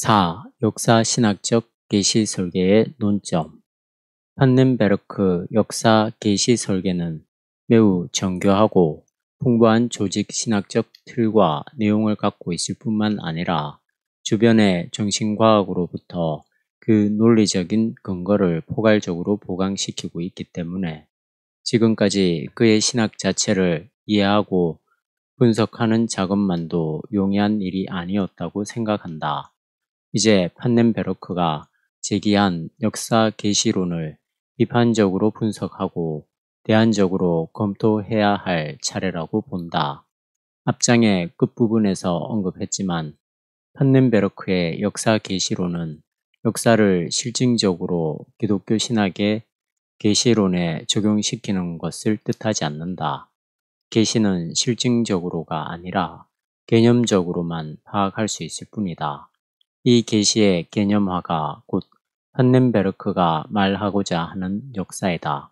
4. 역사신학적 계시설계의 논점. 판넨베르크 역사 계시설계는 매우 정교하고 풍부한 조직신학적 틀과 내용을 갖고 있을 뿐만 아니라 주변의 정신과학으로부터 그 논리적인 근거를 포괄적으로 보강시키고 있기 때문에 지금까지 그의 신학 자체를 이해하고 분석하는 작업만도 용이한 일이 아니었다고 생각한다. 이제 판넨베르크가 제기한 역사 계시론을 비판적으로 분석하고 대안적으로 검토해야 할 차례라고 본다. 앞장의 끝부분에서 언급했지만 판넨베르크의 역사 계시론은 역사를 실증적으로 기독교 신학의 계시론에 적용시키는 것을 뜻하지 않는다. 계시는 실증적으로가 아니라 개념적으로만 파악할 수 있을 뿐이다. 이 계시의 개념화가 곧 판넨베르크가 말하고자 하는 역사이다.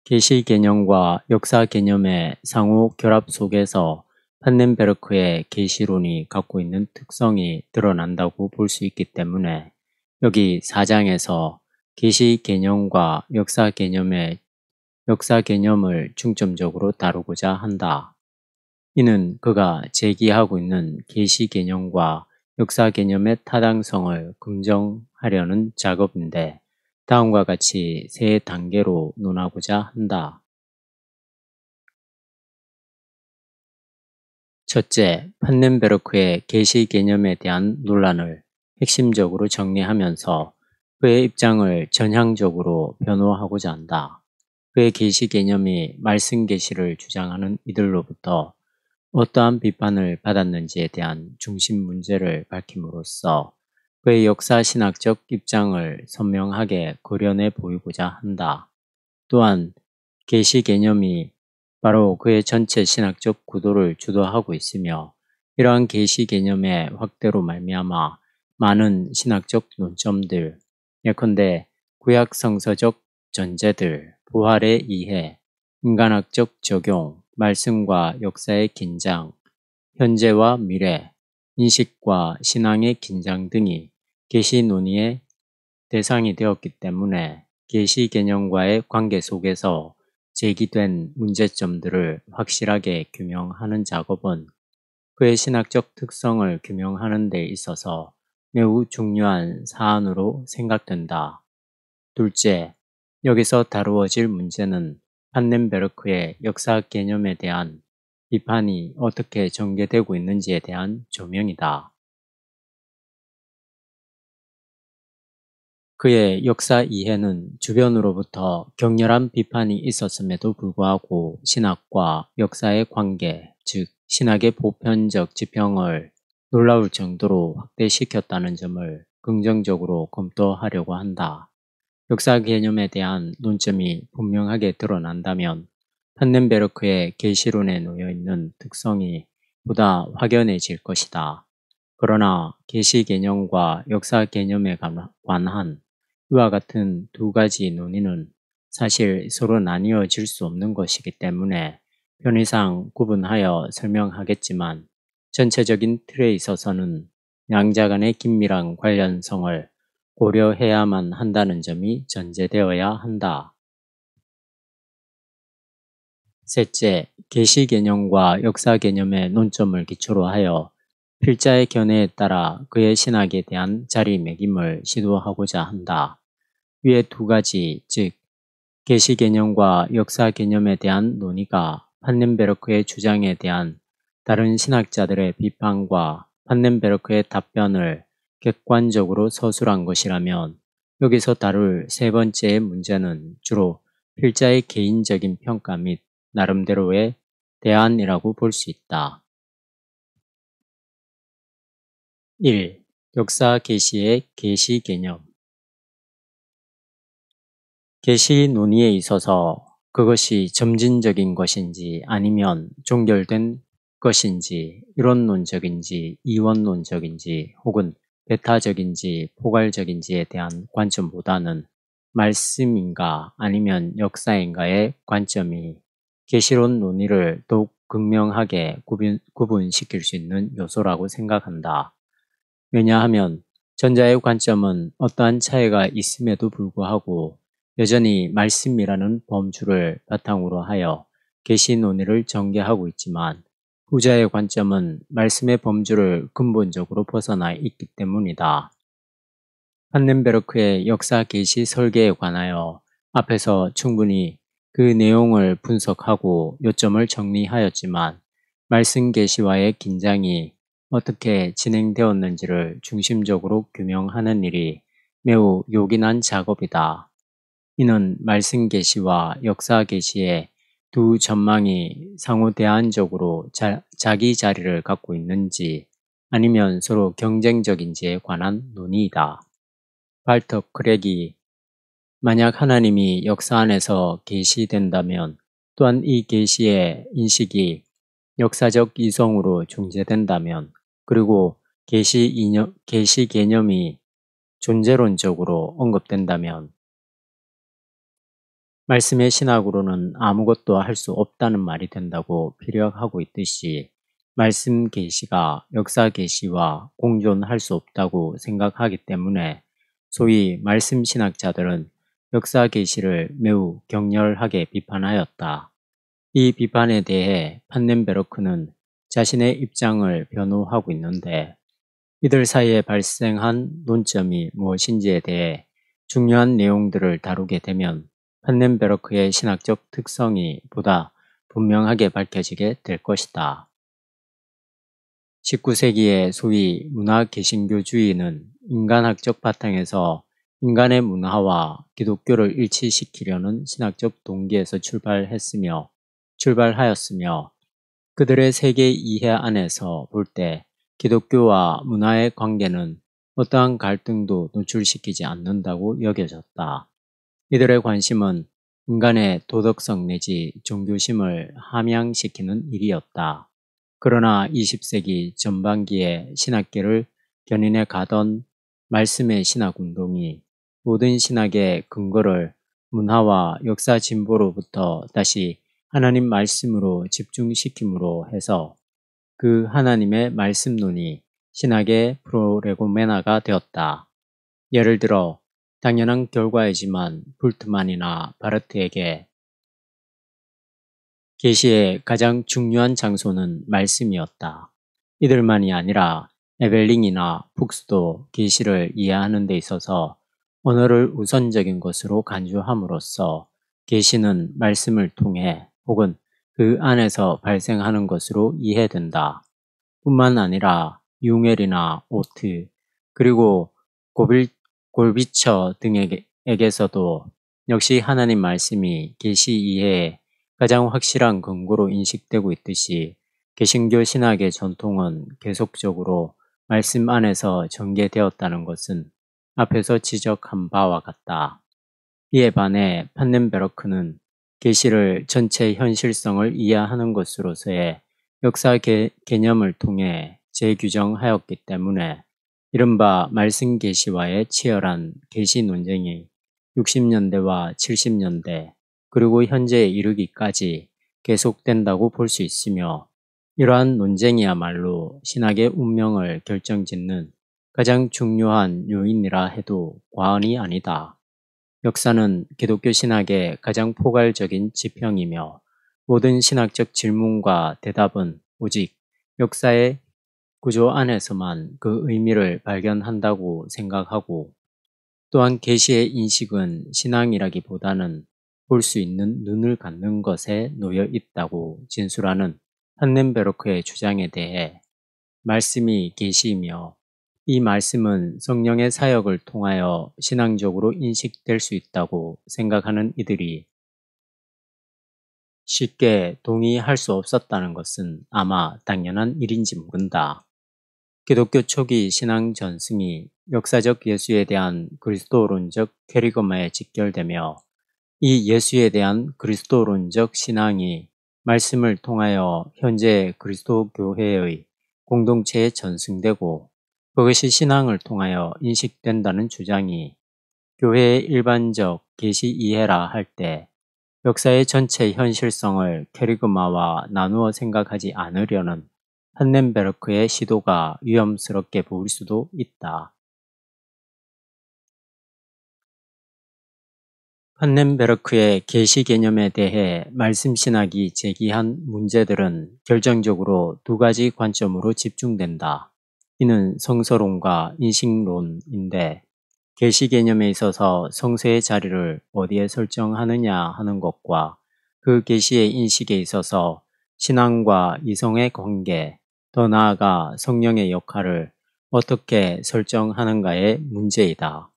계시 개념과 역사 개념의 상호 결합 속에서 판넨베르크의 계시론이 갖고 있는 특성이 드러난다고 볼 수 있기 때문에 여기 4장에서 계시 개념과 역사 개념을 중점적으로 다루고자 한다. 이는 그가 제기하고 있는 계시 개념과 역사 개념의 타당성을 검증하려는 작업인데 다음과 같이 세 단계로 논하고자 한다. 첫째, 판넨베르크의 계시 개념에 대한 논란을 핵심적으로 정리하면서 그의 입장을 전향적으로 변호하고자 한다. 그의 계시 개념이 말씀 계시를 주장하는 이들로부터 어떠한 비판을 받았는지에 대한 중심 문제를 밝힘으로써 그의 역사신학적 입장을 선명하게 그려내 보이고자 한다. 또한 계시 개념이 바로 그의 전체 신학적 구도를 주도하고 있으며 이러한 계시 개념의 확대로 말미암아 많은 신학적 논점들, 예컨대 구약 성서적 전제들, 부활의 이해, 인간학적 적용, 말씀과 역사의 긴장, 현재와 미래, 인식과 신앙의 긴장 등이 계시 논의의 대상이 되었기 때문에 계시 개념과의 관계 속에서 제기된 문제점들을 확실하게 규명하는 작업은 그의 신학적 특성을 규명하는 데 있어서 매우 중요한 사안으로 생각된다. 둘째, 여기서 다루어질 문제는 판넨베르크의 역사 개념에 대한 비판이 어떻게 전개되고 있는지에 대한 조명이다. 그의 역사 이해는 주변으로부터 격렬한 비판이 있었음에도 불구하고 신학과 역사의 관계, 즉 신학의 보편적 지평을 놀라울 정도로 확대시켰다는 점을 긍정적으로 검토하려고 한다. 역사 개념에 대한 논점이 분명하게 드러난다면 판넨베르크의 계시론에 놓여있는 특성이 보다 확연해질 것이다. 그러나 계시 개념과 역사 개념에 관한 이와 같은 두 가지 논의는 사실 서로 나뉘어질 수 없는 것이기 때문에 편의상 구분하여 설명하겠지만 전체적인 틀에 있어서는 양자 간의 긴밀한 관련성을 고려해야만 한다는 점이 전제되어야 한다. 셋째, 계시 개념과 역사 개념의 논점을 기초로 하여 필자의 견해에 따라 그의 신학에 대한 자리매김을 시도하고자 한다. 위의 두 가지, 즉 계시 개념과 역사 개념에 대한 논의가 판넨베르크의 주장에 대한 다른 신학자들의 비판과 판넨베르크의 답변을 객관적으로 서술한 것이라면 여기서 다룰 세 번째의 문제는 주로 필자의 개인적인 평가 및 나름대로의 대안이라고 볼 수 있다. 1. 역사 계시의 계시 개념. 계시 논의에 있어서 그것이 점진적인 것인지 아니면 종결된 것인지 이론론적인지 이원론적인지 혹은 배타적인지 포괄적인지에 대한 관점보다는 말씀인가 아니면 역사인가의 관점이 계시론 논의를 더욱 극명하게 구분시킬 수 있는 요소라고 생각한다. 왜냐하면 전자의 관점은 어떠한 차이가 있음에도 불구하고 여전히 말씀이라는 범주를 바탕으로 하여 계시 논의를 전개하고 있지만 후자의 관점은 말씀의 범주를 근본적으로 벗어나 있기 때문이다. 판넨베르크의 역사 계시 설계에 관하여 앞에서 충분히 그 내용을 분석하고 요점을 정리하였지만 말씀 계시와의 긴장이 어떻게 진행되었는지를 중심적으로 규명하는 일이 매우 요긴한 작업이다. 이는 말씀 계시와 역사 계시의 두 전망이 상호 대안적으로 자기 자리를 갖고 있는지 아니면 서로 경쟁적인지에 관한 논의이다. 발터 크랙이 만약 하나님이 역사 안에서 계시된다면 또한 이 계시의 인식이 역사적 이성으로 중재된다면 그리고 계시 개념이 존재론적으로 언급된다면 말씀의 신학으로는 아무것도 할 수 없다는 말이 된다고 피력하고 있듯이 말씀 계시가 역사 계시와 공존할 수 없다고 생각하기 때문에 소위 말씀 신학자들은 역사 계시를 매우 격렬하게 비판하였다. 이 비판에 대해 판넨베르크는 자신의 입장을 변호하고 있는데 이들 사이에 발생한 논점이 무엇인지에 대해 중요한 내용들을 다루게 되면 판넨베르크의 신학적 특성이 보다 분명하게 밝혀지게 될 것이다. 19세기의 소위 문화 개신교주의는 인간학적 바탕에서 인간의 문화와 기독교를 일치시키려는 신학적 동기에서 출발하였으며 그들의 세계 이해 안에서 볼 때 기독교와 문화의 관계는 어떠한 갈등도 노출시키지 않는다고 여겨졌다. 이들의 관심은 인간의 도덕성 내지 종교심을 함양시키는 일이었다. 그러나 20세기 전반기에 신학계를 견인해 가던 말씀의 신학운동이 모든 신학의 근거를 문화와 역사 진보로부터 다시 하나님 말씀으로 집중시킴으로 해서 그 하나님의 말씀론이 신학의 프로레고메나가 되었다. 예를 들어 당연한 결과이지만 불트만이나 바르트에게 계시의 가장 중요한 장소는 말씀이었다. 이들만이 아니라 에벨링이나 푹스도 계시를 이해하는 데 있어서 언어를 우선적인 것으로 간주함으로써 계시는 말씀을 통해 혹은 그 안에서 발생하는 것으로 이해된다. 뿐만 아니라 융엘이나 오트 그리고 골비처 등에게서도 역시 하나님 말씀이 계시 이해에 가장 확실한 근거로 인식되고 있듯이 개신교 신학의 전통은 계속적으로 말씀 안에서 전개되었다는 것은 앞에서 지적한 바와 같다. 이에 반해 판넨베르크는 계시를 전체 현실성을 이해하는 것으로서의 역사 개념을 통해 재규정하였기 때문에 이른바 말씀 계시와의 치열한 계시 논쟁이 60년대와 70년대 그리고 현재에 이르기까지 계속된다고 볼 수 있으며 이러한 논쟁이야말로 신학의 운명을 결정짓는 가장 중요한 요인이라 해도 과언이 아니다. 역사는 기독교 신학의 가장 포괄적인 지평이며 모든 신학적 질문과 대답은 오직 역사의 구조 안에서만 그 의미를 발견한다고 생각하고 또한 계시의 인식은 신앙이라기보다는 볼 수 있는 눈을 갖는 것에 놓여 있다고 진술하는 판넨베르크의 주장에 대해 말씀이 계시이며 이 말씀은 성령의 사역을 통하여 신앙적으로 인식될 수 있다고 생각하는 이들이 쉽게 동의할 수 없었다는 것은 아마 당연한 일인지 모른다. 기독교 초기 신앙 전승이 역사적 예수에 대한 그리스도론적 캐리그마에 직결되며 이 예수에 대한 그리스도론적 신앙이 말씀을 통하여 현재 그리스도 교회의 공동체에 전승되고 그것이 신앙을 통하여 인식된다는 주장이 교회의 일반적 계시 이해라 할 때 역사의 전체 현실성을 캐리그마와 나누어 생각하지 않으려는 판넨베르크의 시도가 위험스럽게 보일 수도 있다. 판넨베르크의 계시 개념에 대해 말씀신학이 제기한 문제들은 결정적으로 두 가지 관점으로 집중된다. 이는 성서론과 인식론인데, 계시 개념에 있어서 성서의 자리를 어디에 설정하느냐 하는 것과 그 계시의 인식에 있어서 신앙과 이성의 관계, 더 나아가 성령의 역할을 어떻게 설정하는가의 문제이다.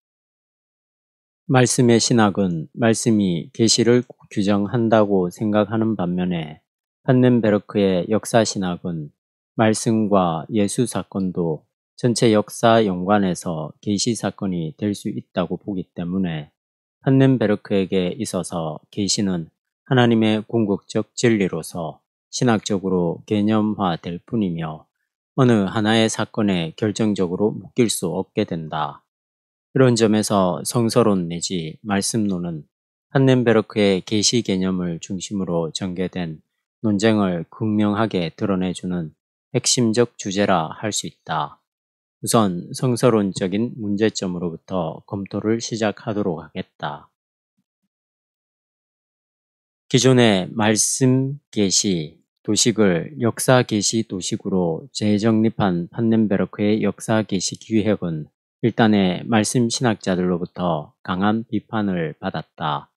말씀의 신학은 말씀이 계시를 규정한다고 생각하는 반면에 판넨베르크의 역사신학은 말씀과 예수 사건도 전체 역사 연관에서 계시 사건이 될 수 있다고 보기 때문에 판넨베르크에게 있어서 계시는 하나님의 궁극적 진리로서 신학적으로 개념화될 뿐이며 어느 하나의 사건에 결정적으로 묶일 수 없게 된다. 이런 점에서 성서론 내지 말씀론은 판넨베르크의 계시 개념을 중심으로 전개된 논쟁을 극명하게 드러내주는 핵심적 주제라 할 수 있다. 우선 성서론적인 문제점으로부터 검토를 시작하도록 하겠다. 기존의 말씀 계시 도식을 역사 계시 도식으로 재정립한 판넨베르크의 역사 계시 기획은 일단의 말씀 신학자들로부터 강한 비판을 받았다.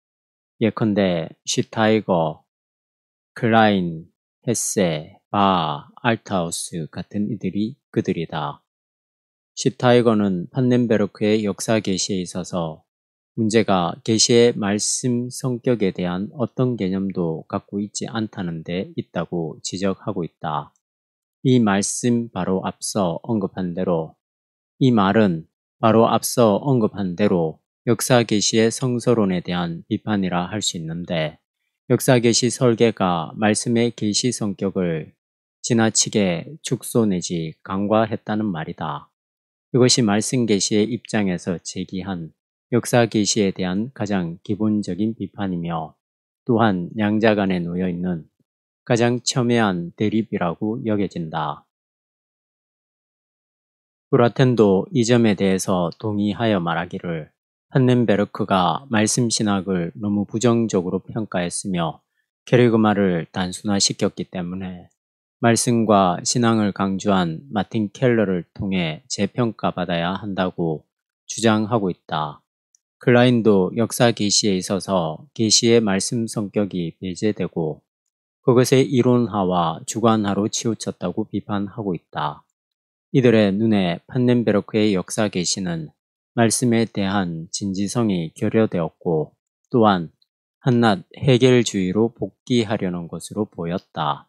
예컨대 슈타이거, 클라인, 헤세, 바, 알타우스 같은 이들이 그들이다. 슈타이거는 판넨베르크의 역사 계시에 있어서 문제가 계시의 말씀 성격에 대한 어떤 개념도 갖고 있지 않다는 데 있다고 지적하고 있다. 이 말씀 바로 앞서 언급한 대로 이 말은 바로 앞서 언급한 대로 역사 계시의 성서론에 대한 비판이라 할 수 있는데 역사 계시 설계가 말씀의 계시 성격을 지나치게 축소 내지 간과했다는 말이다. 이것이 말씀 계시의 입장에서 제기한 역사 계시에 대한 가장 기본적인 비판이며 또한 양자 간에 놓여 있는 가장 첨예한 대립이라고 여겨진다. 브라텐도 이 점에 대해서 동의하여 말하기를 판넨베르크가 말씀신학을 너무 부정적으로 평가했으며 케르그마를 단순화시켰기 때문에 말씀과 신앙을 강조한 마틴 켈러를 통해 재평가받아야 한다고 주장하고 있다. 클라인도 역사 계시에 있어서 계시의 말씀 성격이 배제되고 그것의 이론화와 주관화로 치우쳤다고 비판하고 있다. 이들의 눈에 판넨베르크의 역사 계시는 말씀에 대한 진지성이 결여되었고 또한 한낱 해결주의로 복귀하려는 것으로 보였다.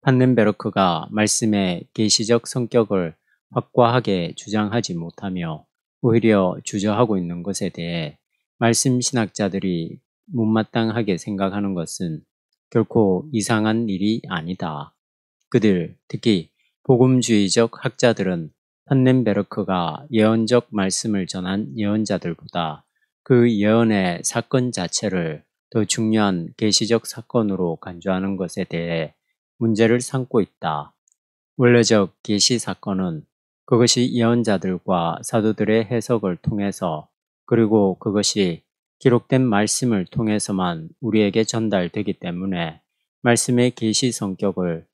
판넨베르크가 말씀의 계시적 성격을 확고하게 주장하지 못하며 오히려 주저하고 있는 것에 대해 말씀 신학자들이 못마땅하게 생각하는 것은 결코 이상한 일이 아니다. 그들, 특히 복음주의적 학자들은 판넨베르크가 예언적 말씀을 전한 예언자들보다 그 예언의 사건 자체를 더 중요한 계시적 사건으로 간주하는 것에 대해 문제를 삼고 있다. 원래적 계시 사건은 그것이 예언자들과 사도들의 해석을 통해서 그리고 그것이 기록된 말씀을 통해서만 우리에게 전달되기 때문에 말씀의 계시 성격을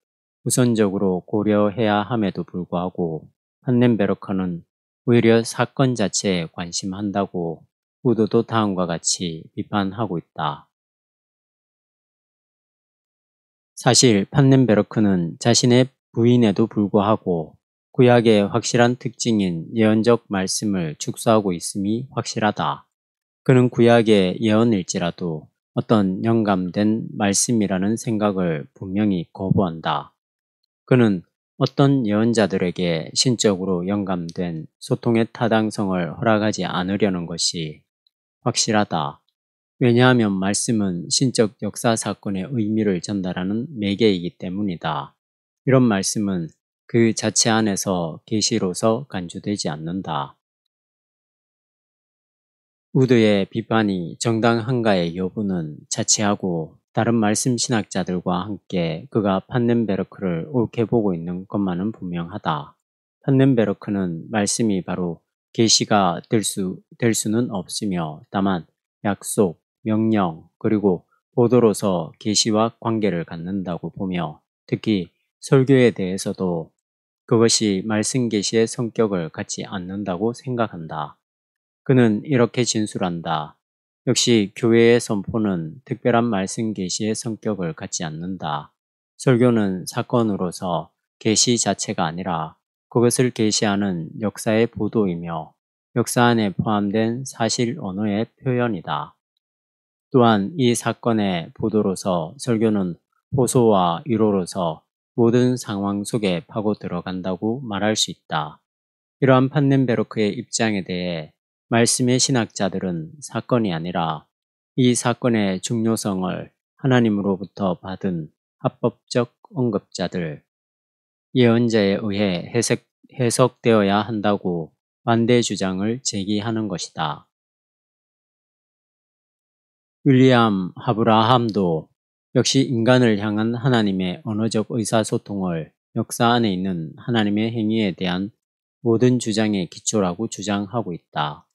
우선적으로 고려해야 함에도 불구하고 판넨베르크는 오히려 사건 자체에 관심한다고 우도도 다음과 같이 비판하고 있다. 사실 판넨베르크는 자신의 부인에도 불구하고 구약의 확실한 특징인 예언적 말씀을 축소하고 있음이 확실하다. 그는 구약의 예언일지라도 어떤 영감된 말씀이라는 생각을 분명히 거부한다. 그는 어떤 예언자들에게 신적으로 영감된 소통의 타당성을 허락하지 않으려는 것이 확실하다. 왜냐하면 말씀은 신적 역사 사건의 의미를 전달하는 매개이기 때문이다. 이런 말씀은 그 자체 안에서 계시로서 간주되지 않는다. 우드의 비판이 정당한가의 여부는 차치하고 다른 말씀 신학자들과 함께 그가 판넨베르크를 옳게 보고 있는 것만은 분명하다. 판넨베르크는 말씀이 바로 계시가 될 수는 없으며 다만 약속, 명령, 그리고 보도로서 계시와 관계를 갖는다고 보며 특히 설교에 대해서도 그것이 말씀 계시의 성격을 갖지 않는다고 생각한다. 그는 이렇게 진술한다. 역시 교회의 선포는 특별한 말씀 계시의 성격을 갖지 않는다. 설교는 사건으로서 계시 자체가 아니라 그것을 계시하는 역사의 보도이며 역사 안에 포함된 사실 언어의 표현이다. 또한 이 사건의 보도로서 설교는 호소와 위로로서 모든 상황 속에 파고 들어간다고 말할 수 있다. 이러한 판넨베르크의 입장에 대해 말씀의 신학자들은 사건이 아니라 이 사건의 중요성을 하나님으로부터 받은 합법적 언급자들, 예언자에 의해 해석되어야 한다고 반대 주장을 제기하는 것이다. 윌리엄 하브라함도 역시 인간을 향한 하나님의 언어적 의사소통을 역사 안에 있는 하나님의 행위에 대한 모든 주장의 기초라고 주장하고 있다.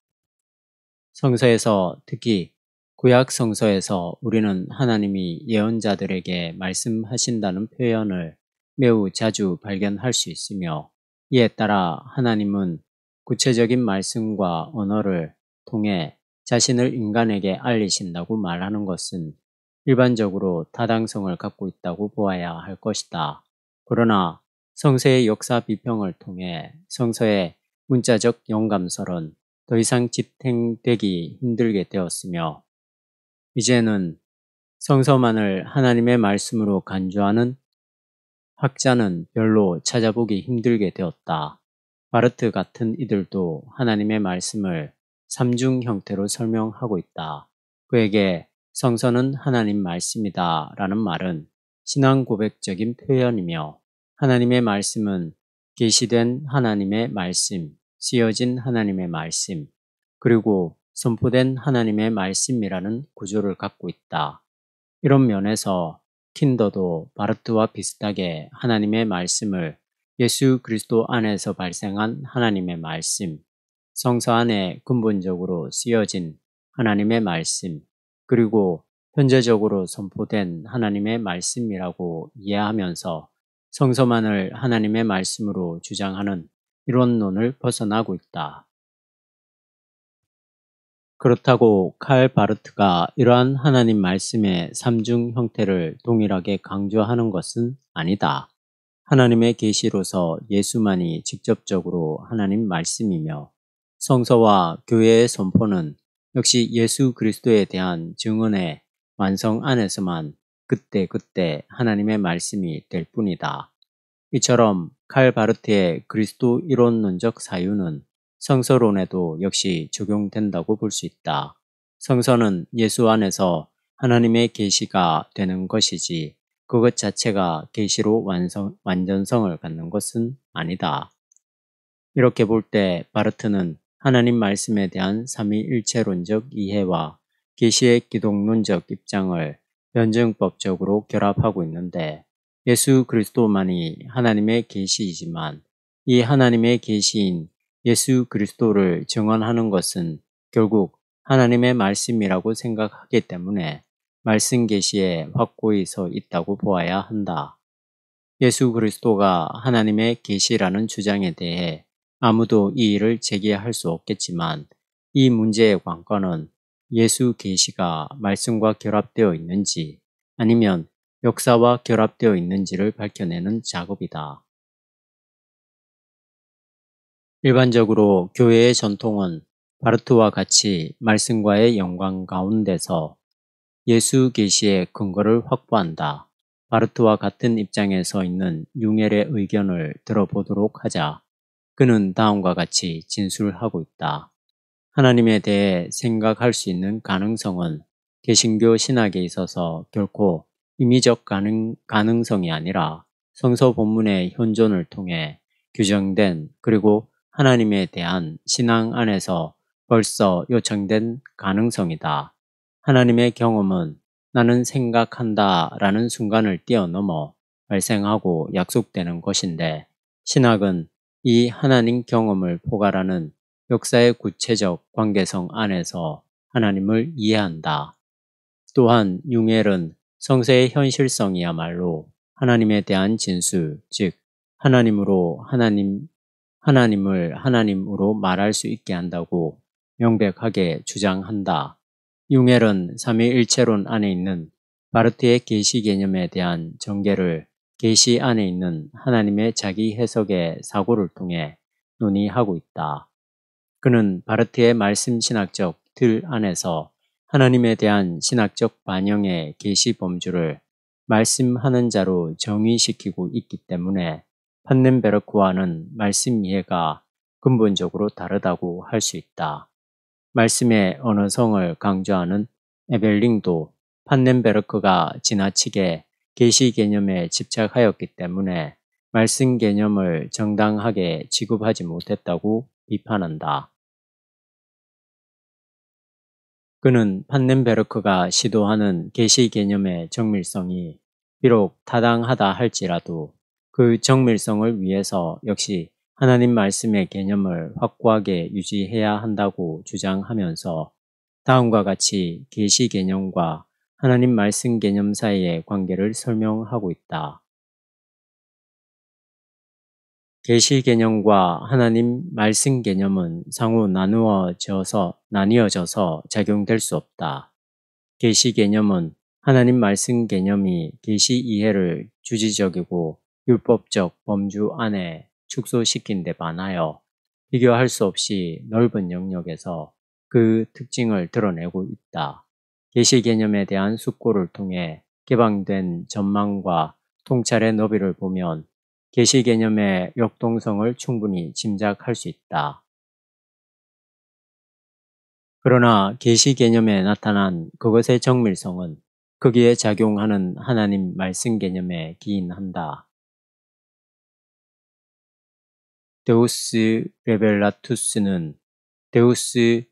성서에서 특히 구약 성서에서 우리는 하나님이 예언자들에게 말씀하신다는 표현을 매우 자주 발견할 수 있으며 이에 따라 하나님은 구체적인 말씀과 언어를 통해 자신을 인간에게 알리신다고 말하는 것은 일반적으로 타당성을 갖고 있다고 보아야 할 것이다. 그러나 성서의 역사 비평을 통해 성서의 문자적 영감설은 더 이상 지탱되기 힘들게 되었으며 이제는 성서만을 하나님의 말씀으로 간주하는 학자는 별로 찾아보기 힘들게 되었다. 바르트 같은 이들도 하나님의 말씀을 삼중 형태로 설명하고 있다. 그에게 성서는 하나님 말씀이다 라는 말은 신앙 고백적인 표현이며 하나님의 말씀은 계시된 하나님의 말씀, 쓰여진 하나님의 말씀, 그리고 선포된 하나님의 말씀이라는 구조를 갖고 있다. 이런 면에서 킨더도 바르트와 비슷하게 하나님의 말씀을 예수 그리스도 안에서 발생한 하나님의 말씀, 성서 안에 근본적으로 쓰여진 하나님의 말씀, 그리고 현재적으로 선포된 하나님의 말씀이라고 이해하면서 성서만을 하나님의 말씀으로 주장하는 이론론을 벗어나고 있다. 그렇다고 칼 바르트가 이러한 하나님 말씀의 삼중 형태를 동일하게 강조하는 것은 아니다. 하나님의 계시로서 예수만이 직접적으로 하나님 말씀이며 성서와 교회의 선포는 역시 예수 그리스도에 대한 증언의 완성 안에서만 그때그때 하나님의 말씀이 될 뿐이다. 이처럼 칼 바르트의 그리스도 이론론적 사유는 성서론에도 역시 적용된다고 볼 수 있다. 성서는 예수 안에서 하나님의 계시가 되는 것이지 그것 자체가 계시로 완전성을 갖는 것은 아니다. 이렇게 볼 때 바르트는 하나님 말씀에 대한 삼위일체론적 이해와 계시의 기독론적 입장을 변증법적으로 결합하고 있는데 예수 그리스도만이 하나님의 계시이지만 이 하나님의 계시인 예수 그리스도를 증언하는 것은 결국 하나님의 말씀이라고 생각하기 때문에 말씀 계시에 확고히 서 있다고 보아야 한다. 예수 그리스도가 하나님의 계시라는 주장에 대해 아무도 이의를 제기할 수 없겠지만 이 문제의 관건은 예수 계시가 말씀과 결합되어 있는지 아니면 역사와 결합되어 있는지를 밝혀내는 작업이다. 일반적으로 교회의 전통은 바르트와 같이 말씀과의 연관 가운데서 예수 계시의 근거를 확보한다. 바르트와 같은 입장에 서 있는 융엘의 의견을 들어보도록 하자. 그는 다음과 같이 진술하고 있다. 하나님에 대해 생각할 수 있는 가능성은 개신교 신학에 있어서 결코 임의적 가능성이 아니라 성서 본문의 현존을 통해 규정된 그리고 하나님에 대한 신앙 안에서 벌써 요청된 가능성이다. 하나님의 경험은 나는 생각한다 라는 순간을 뛰어넘어 발생하고 약속되는 것인데 신학은 이 하나님 경험을 포괄하는 역사의 구체적 관계성 안에서 하나님을 이해한다. 또한 융엘은 성서의 현실성이야말로 하나님에 대한 진술, 즉 하나님을 하나님으로 말할 수 있게 한다고 명백하게 주장한다. 융엘은 삼위일체론 안에 있는 바르트의 계시 개념에 대한 전개를 계시 안에 있는 하나님의 자기 해석의 사고를 통해 논의하고 있다. 그는 바르트의 말씀 신학적 틀 안에서 하나님에 대한 신학적 반영의 계시 범주를 말씀하는 자로 정의시키고 있기 때문에 판넨베르크와는 말씀 이해가 근본적으로 다르다고 할 수 있다. 말씀의 언어성을 강조하는 에벨링도 판넨베르크가 지나치게 계시 개념에 집착하였기 때문에 말씀 개념을 정당하게 취급하지 못했다고 비판한다. 그는 판넨베르크가 시도하는 계시 개념의 정밀성이 비록 타당하다 할지라도 그 정밀성을 위해서 역시 하나님 말씀의 개념을 확고하게 유지해야 한다고 주장하면서 다음과 같이 계시 개념과 하나님 말씀 개념 사이의 관계를 설명하고 있다. 계시 개념과 하나님 말씀 개념은 상호 나뉘어져서 작용될 수 없다. 계시 개념은 하나님 말씀 개념이 계시 이해를 주지적이고 율법적 범주 안에 축소시킨 데 반하여 비교할 수 없이 넓은 영역에서 그 특징을 드러내고 있다. 계시 개념에 대한 숙고를 통해 개방된 전망과 통찰의 너비를 보면 계시 개념의 역동성을 충분히 짐작할 수 있다. 그러나 계시 개념에 나타난 그것의 정밀성은 거기에 작용하는 하나님 말씀 개념에 기인한다. 데우스 레벨라투스는 데우스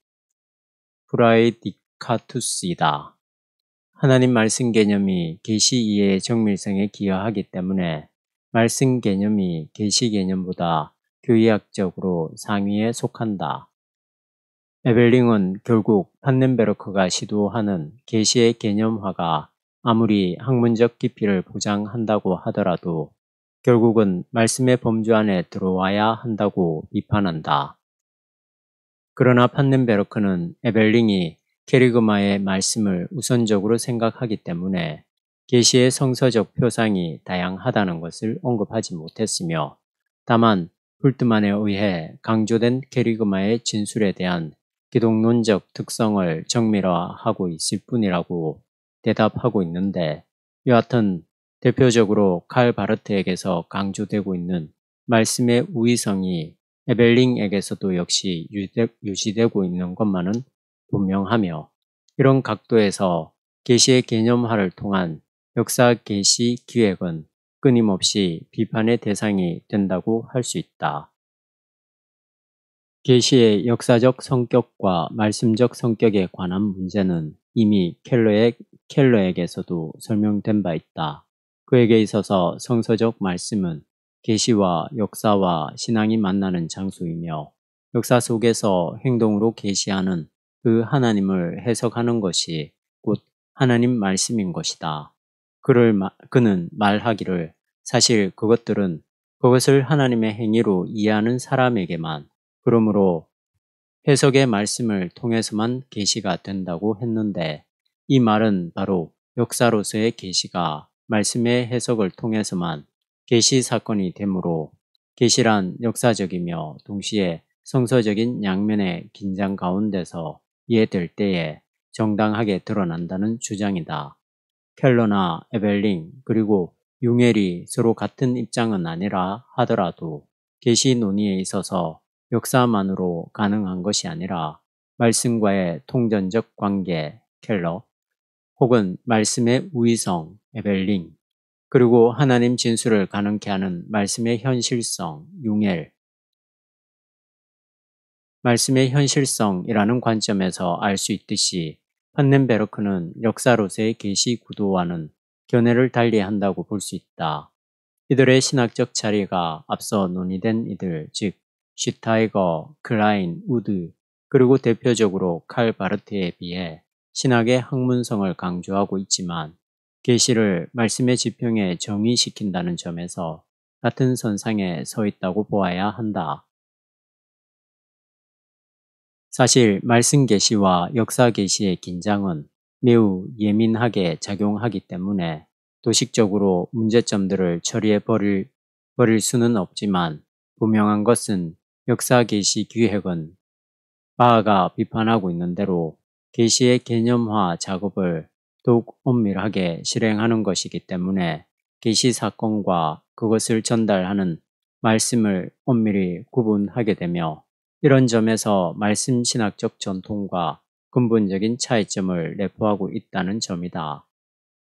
프라이디카투스이다. 하나님 말씀 개념이 계시 이해의 정밀성에 기여하기 때문에 말씀 개념이 계시 개념보다 교의학적으로 상위에 속한다. 에벨링은 결국 판넨베르크가 시도하는 계시의 개념화가 아무리 학문적 깊이를 보장한다고 하더라도 결국은 말씀의 범주 안에 들어와야 한다고 비판한다. 그러나 판넨베르크는 에벨링이 케리그마의 말씀을 우선적으로 생각하기 때문에 계시의 성서적 표상이 다양하다는 것을 언급하지 못했으며 다만 훌트만에 의해 강조된 케리그마의 진술에 대한 기독론적 특성을 정밀화하고 있을 뿐이라고 대답하고 있는데 여하튼 대표적으로 칼 바르트에게서 강조되고 있는 말씀의 우위성이 에벨링에게서도 역시 유지되고 있는 것만은 분명하며 이런 각도에서 계시의 개념화를 통한 역사 계시 기획은 끊임없이 비판의 대상이 된다고 할 수 있다. 계시의 역사적 성격과 말씀적 성격에 관한 문제는 이미 켈러에게서도 설명된 바 있다. 그에게 있어서 성서적 말씀은 계시와 역사와 신앙이 만나는 장소이며 역사 속에서 행동으로 계시하는 그 하나님을 해석하는 것이 곧 하나님 말씀인 것이다. 그는 말하기를 사실 그것을 하나님의 행위로 이해하는 사람에게만 그러므로 해석의 말씀을 통해서만 계시가 된다고 했는데 이 말은 바로 역사로서의 계시가 말씀의 해석을 통해서만 계시 사건이 되므로 계시란 역사적이며 동시에 성서적인 양면의 긴장 가운데서 이해될 때에 정당하게 드러난다는 주장이다. 켈러나 에벨링 그리고 융엘이 서로 같은 입장은 아니라 하더라도 계시 논의에 있어서 역사만으로 가능한 것이 아니라 말씀과의 통전적 관계 켈러 혹은 말씀의 우위성 에벨링 그리고 하나님 진술을 가능케 하는 말씀의 현실성 융엘 말씀의 현실성이라는 관점에서 알 수 있듯이 판넨베르크는 역사로서의 계시 구도와는 견해를 달리한다고 볼 수 있다. 이들의 신학적 자리가 앞서 논의된 이들, 즉 슈타이거, 클라인, 우드, 그리고 대표적으로 칼 바르트에 비해 신학의 학문성을 강조하고 있지만 계시를 말씀의 지평에 정의시킨다는 점에서 같은 선상에 서 있다고 보아야 한다. 사실 말씀 계시와 역사 계시의 긴장은 매우 예민하게 작용하기 때문에 도식적으로 문제점들을 처리해 버릴 수는 없지만 분명한 것은 역사 계시 기획은 바하가 비판하고 있는 대로 계시의 개념화 작업을 더욱 엄밀하게 실행하는 것이기 때문에 계시 사건과 그것을 전달하는 말씀을 엄밀히 구분하게 되며 이런 점에서 말씀 신학적 전통과 근본적인 차이점을 내포하고 있다는 점이다.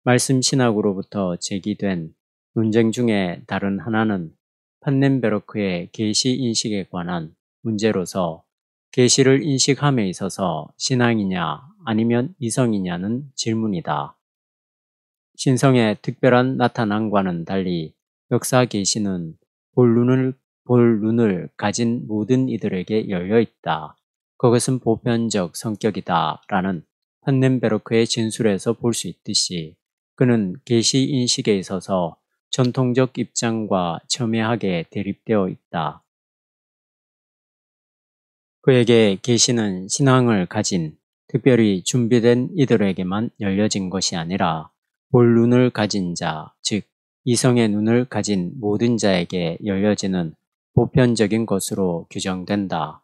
말씀 신학으로부터 제기된 논쟁 중에 다른 하나는 판넨베르크의 계시 인식에 관한 문제로서 계시를 인식함에 있어서 신앙이냐 아니면 이성이냐는 질문이다. 신성의 특별한 나타남과는 달리 역사 계시는 볼 눈을 가진 모든 이들에게 열려 있다. 그것은 보편적 성격이다 라는 판넨베르크의 진술에서 볼 수 있듯이 그는 계시 인식에 있어서 전통적 입장과 첨예하게 대립되어 있다. 그에게 계시는 신앙을 가진 특별히 준비된 이들에게만 열려진 것이 아니라 볼 눈을 가진 자, 즉 이성의 눈을 가진 모든 자에게 열려지는 보편적인 것으로 규정된다.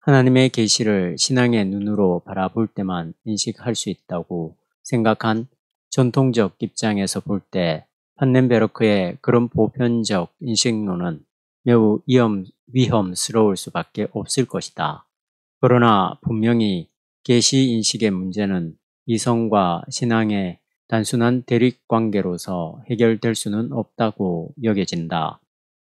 하나님의 계시를 신앙의 눈으로 바라볼 때만 인식할 수 있다고 생각한 전통적 입장에서 볼 때 판넨베르크의 그런 보편적 인식론은 매우 위험스러울 수밖에 없을 것이다. 그러나 분명히 계시 인식의 문제는 이성과 신앙의 단순한 대립 관계로서 해결될 수는 없다고 여겨진다.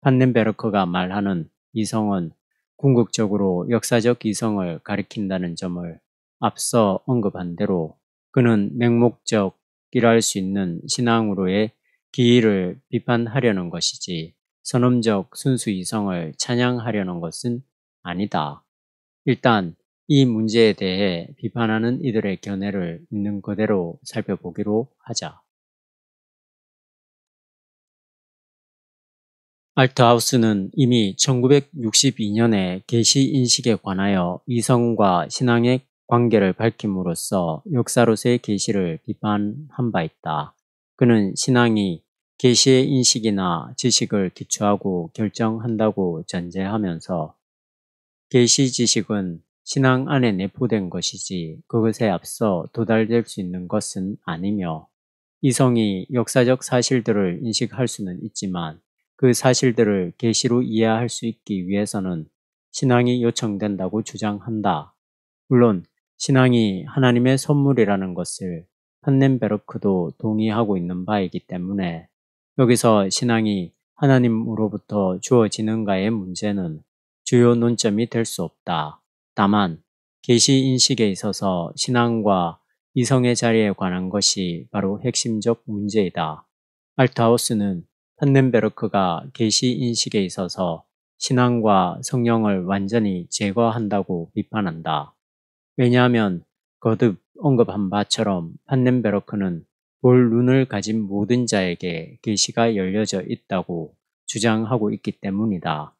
판넨베르크가 말하는 이성은 궁극적으로 역사적 이성을 가리킨다는 점을 앞서 언급한 대로 그는 맹목적이라 할 수 있는 신앙으로의 기의를 비판하려는 것이지 선험적 순수 이성을 찬양하려는 것은 아니다. 일단 이 문제에 대해 비판하는 이들의 견해를 있는 그대로 살펴보기로 하자. 알트하우스는 이미 1962년에 계시 인식에 관하여 이성과 신앙의 관계를 밝힘으로써 역사로서의 계시를 비판한 바 있다. 그는 신앙이 계시의 인식이나 지식을 기초하고 결정한다고 전제하면서 계시 지식은 신앙 안에 내포된 것이지 그것에 앞서 도달될 수 있는 것은 아니며 이성이 역사적 사실들을 인식할 수는 있지만 그 사실들을 계시로 이해할 수 있기 위해서는 신앙이 요청된다고 주장한다. 물론 신앙이 하나님의 선물이라는 것을 판넨베르크도 동의하고 있는 바이기 때문에 여기서 신앙이 하나님으로부터 주어지는가의 문제는 주요 논점이 될 수 없다. 다만 계시 인식에 있어서 신앙과 이성의 자리에 관한 것이 바로 핵심적 문제이다. 알트하우스는 판넨베르크가 계시 인식에 있어서 신앙과 성령을 완전히 제거한다고 비판한다. 왜냐하면 거듭 언급한 바처럼 판넨베르크는 볼 눈을 가진 모든 자에게 계시가 열려져 있다고 주장하고 있기 때문이다.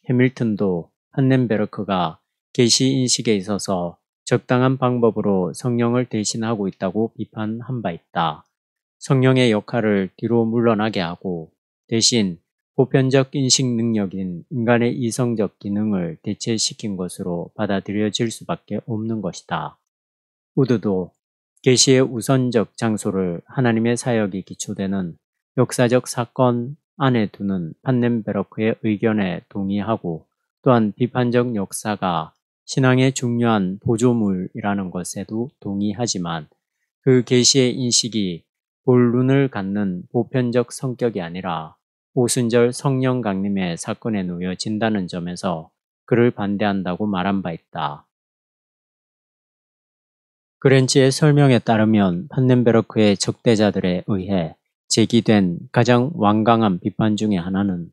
해밀턴도 판넨베르크가 계시 인식에 있어서 적당한 방법으로 성령을 대신하고 있다고 비판한 바 있다. 성령의 역할을 뒤로 물러나게 하고 대신 보편적 인식 능력인 인간의 이성적 기능을 대체시킨 것으로 받아들여질 수밖에 없는 것이다. 우드도 계시의 우선적 장소를 하나님의 사역이 기초되는 역사적 사건 안에 두는 판넨베르크의 의견에 동의하고 또한 비판적 역사가 신앙의 중요한 보조물이라는 것에도 동의하지만 그 계시의 인식이 본론을 갖는 보편적 성격이 아니라 오순절 성령 강림의 사건에 놓여진다는 점에서 그를 반대한다고 말한 바 있다. 그랜치의 설명에 따르면 판넨베르크의 적대자들에 의해 제기된 가장 완강한 비판 중의 하나는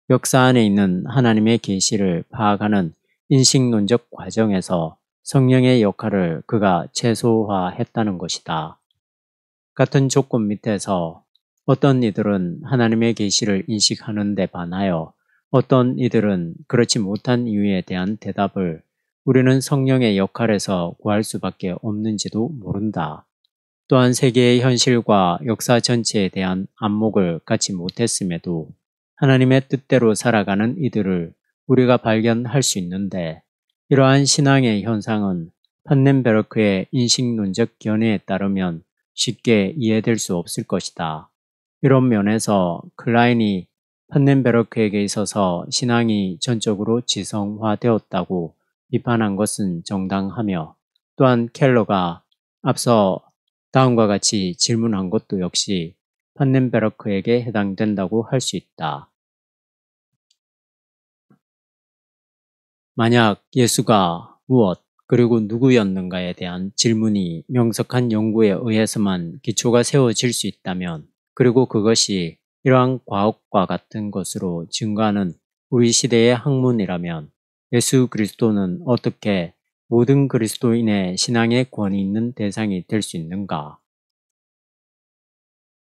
역사 안에 있는 하나님의 계시를 파악하는 인식론적 과정에서 성령의 역할을 그가 최소화했다는 것이다. 같은 조건 밑에서 어떤 이들은 하나님의 계시를 인식하는 데 반하여 어떤 이들은 그렇지 못한 이유에 대한 대답을 우리는 성령의 역할에서 구할 수밖에 없는지도 모른다. 또한 세계의 현실과 역사 전체에 대한 안목을 갖지 못했음에도 하나님의 뜻대로 살아가는 이들을 우리가 발견할 수 있는데, 이러한 신앙의 현상은 판넨베르크의 인식론적 견해에 따르면 쉽게 이해될 수 없을 것이다. 이런 면에서 클라인이 판넨베르크에게 있어서 신앙이 전적으로 지성화되었다고 비판한 것은 정당하며, 또한 켈러가 앞서 다음과 같이 질문한 것도 역시 판넨베르크에게 해당된다고 할 수 있다. 만약 예수가 무엇 그리고 누구였는가에 대한 질문이 명석한 연구에 의해서만 기초가 세워질 수 있다면, 그리고 그것이 이러한 과학과 같은 것으로 증거하는 우리 시대의 학문이라면, 예수 그리스도는 어떻게 모든 그리스도인의 신앙의 권위 있는 대상이 될 수 있는가?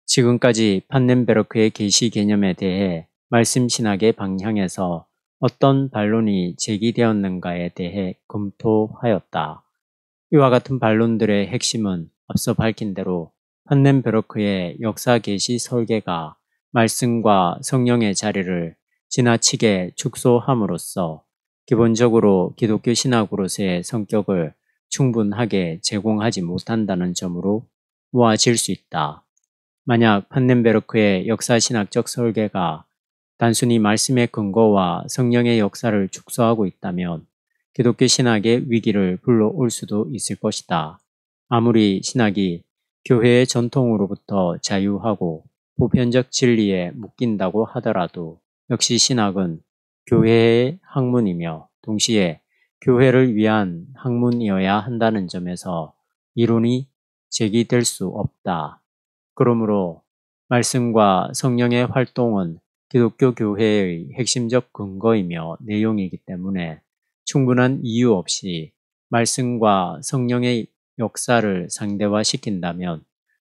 지금까지 판넨베르크의 계시 개념에 대해 말씀 신학의 방향에서 어떤 반론이 제기되었는가에 대해 검토하였다. 이와 같은 반론들의 핵심은 앞서 밝힌 대로 판넨베르크의 역사 계시 설계가 말씀과 성령의 자리를 지나치게 축소함으로써 기본적으로 기독교 신학으로서의 성격을 충분하게 제공하지 못한다는 점으로 모아질 수 있다. 만약 판넨베르크의 역사신학적 설계가 단순히 말씀의 근거와 성령의 역사를 축소하고 있다면 기독교 신학의 위기를 불러올 수도 있을 것이다. 아무리 신학이 교회의 전통으로부터 자유하고 보편적 진리에 묶인다고 하더라도 역시 신학은 교회의 학문이며 동시에 교회를 위한 학문이어야 한다는 점에서 이론이 제기될 수 없다. 그러므로 말씀과 성령의 활동은 기독교 교회의 핵심적 근거이며 내용이기 때문에 충분한 이유 없이 말씀과 성령의 역사를 상대화시킨다면